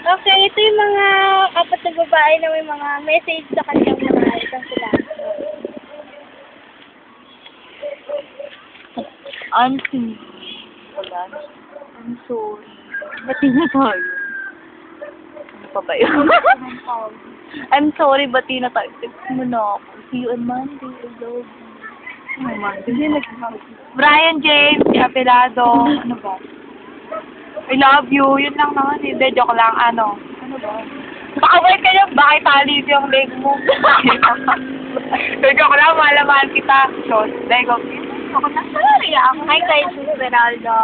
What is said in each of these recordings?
Okay, ito yung mga apat na babae na may mga message sa kanyang mga isang sila. I'm sorry. Ba't di na tayo? Ano pa ba yun? I'm sorry, ba't di na tayo? Text mo na ako. See you on Monday. I love you. Brian James, Apelado. Ano ba? I love you. Yun lang naman eh. De, joke lang. Ano ba? Baka wait ka niya. Bakit talis yung leg mo? De, joke lang. Malaman kita. Shot. Leg of you. Sorry ako. Hi kay Superaldo.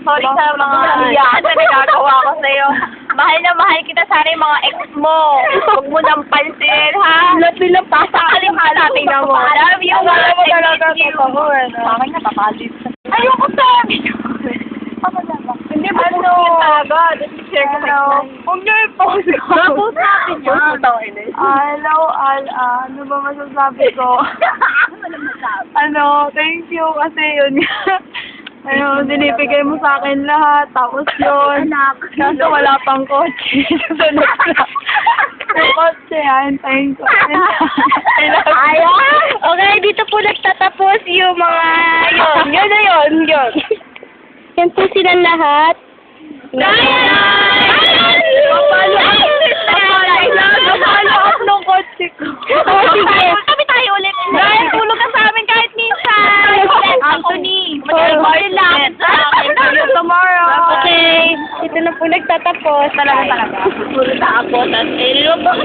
Sorry sa mga iyakan na nagagawa ko sa'yo. Mahal na mahal kita. Sana yung mga ex mo. Huwag mo nang pansin, ha? Lahat nilang Pasakalim ka natin na mo. Love you. Alam mo talaga I miss you. totoo, ano? Parang natapalit. Ayoko sabi. Ako na ba? Hindi ba agad? Share ko Hello. Huwag niyo i-post ko. Post natin yan. Hello, ano ba masasabi ko? Thank you kasi yun nga. Dinibigay mo sa akin lahat. Tapos yun. Kaso wala pang kotse. Sunod na. Yung kotse yan. Thank you. Ayan! Okay, dito po nagtatapos yung mga yun. Yan po silang lahat. Napalo up ng kotse ko. Sige. Kami tayo ulit. Dahil tulog ka sa amin kahit minsan. Anthony. Mag-invite lang sa akin. See you tomorrow. Okay, ito na po nagtatapos. Talaga. Susunod na ako. Tapos,